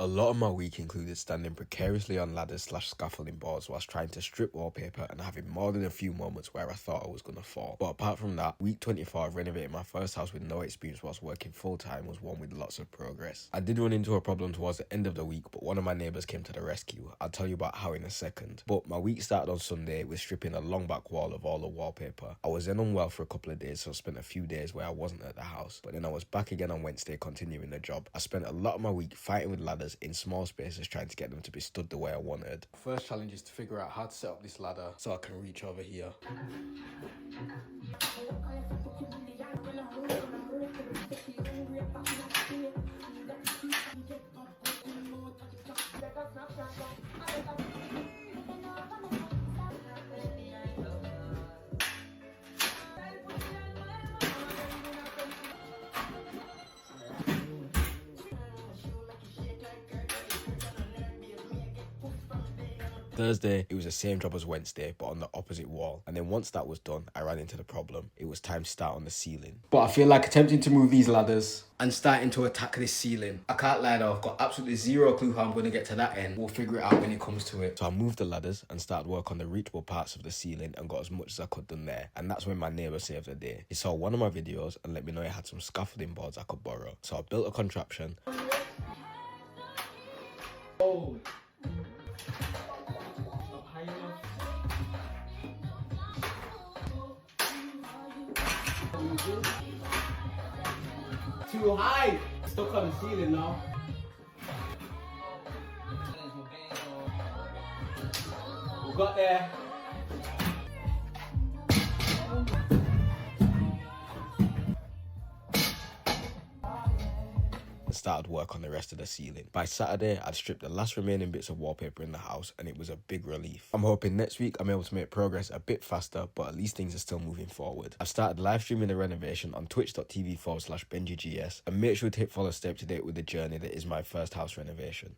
A lot of my week included standing precariously on ladders slash scaffolding boards whilst trying to strip wallpaper and having more than a few moments where I thought I was gonna fall. But apart from that, week 24 of renovating my first house with no experience whilst working full time was one with lots of progress. I did run into a problem towards the end of the week, but one of my neighbours came to the rescue. I'll tell you about how in a second. But my week started on Sunday with stripping a long back wall of all the wallpaper. I was then unwell for a couple of days, so I spent a few days where I wasn't at the house. But then I was back again on Wednesday continuing the job. I spent a lot of my week fighting with ladders in small spaces, trying to get them to be stood the way I wanted. First challenge is to figure out how to set up this ladder so I can reach over here. Thursday, it was the same job as Wednesday, but on the opposite wall. And then once that was done, I ran into the problem. It was time to start on the ceiling. But I feel like attempting to move these ladders and starting to attack this ceiling. I can't lie though, I've got absolutely zero clue how I'm going to get to that end. We'll figure it out when it comes to it. So I moved the ladders and started work on the reachable parts of the ceiling and got as much as I could done there. And that's when my neighbour saved the day. He saw one of my videos and let me know he had some scaffolding boards I could borrow. So I built a contraption. Oh. Too high! Stuck on the ceiling now. We got there. And started work on the rest of the ceiling. By Saturday, I'd stripped the last remaining bits of wallpaper in the house and it was a big relief. I'm hoping next week I'm able to make progress a bit faster, but at least things are still moving forward. I've started live streaming the renovation on twitch.tv/BenjiGS and make sure to hit follow to stay up to date with the journey that is my first house renovation.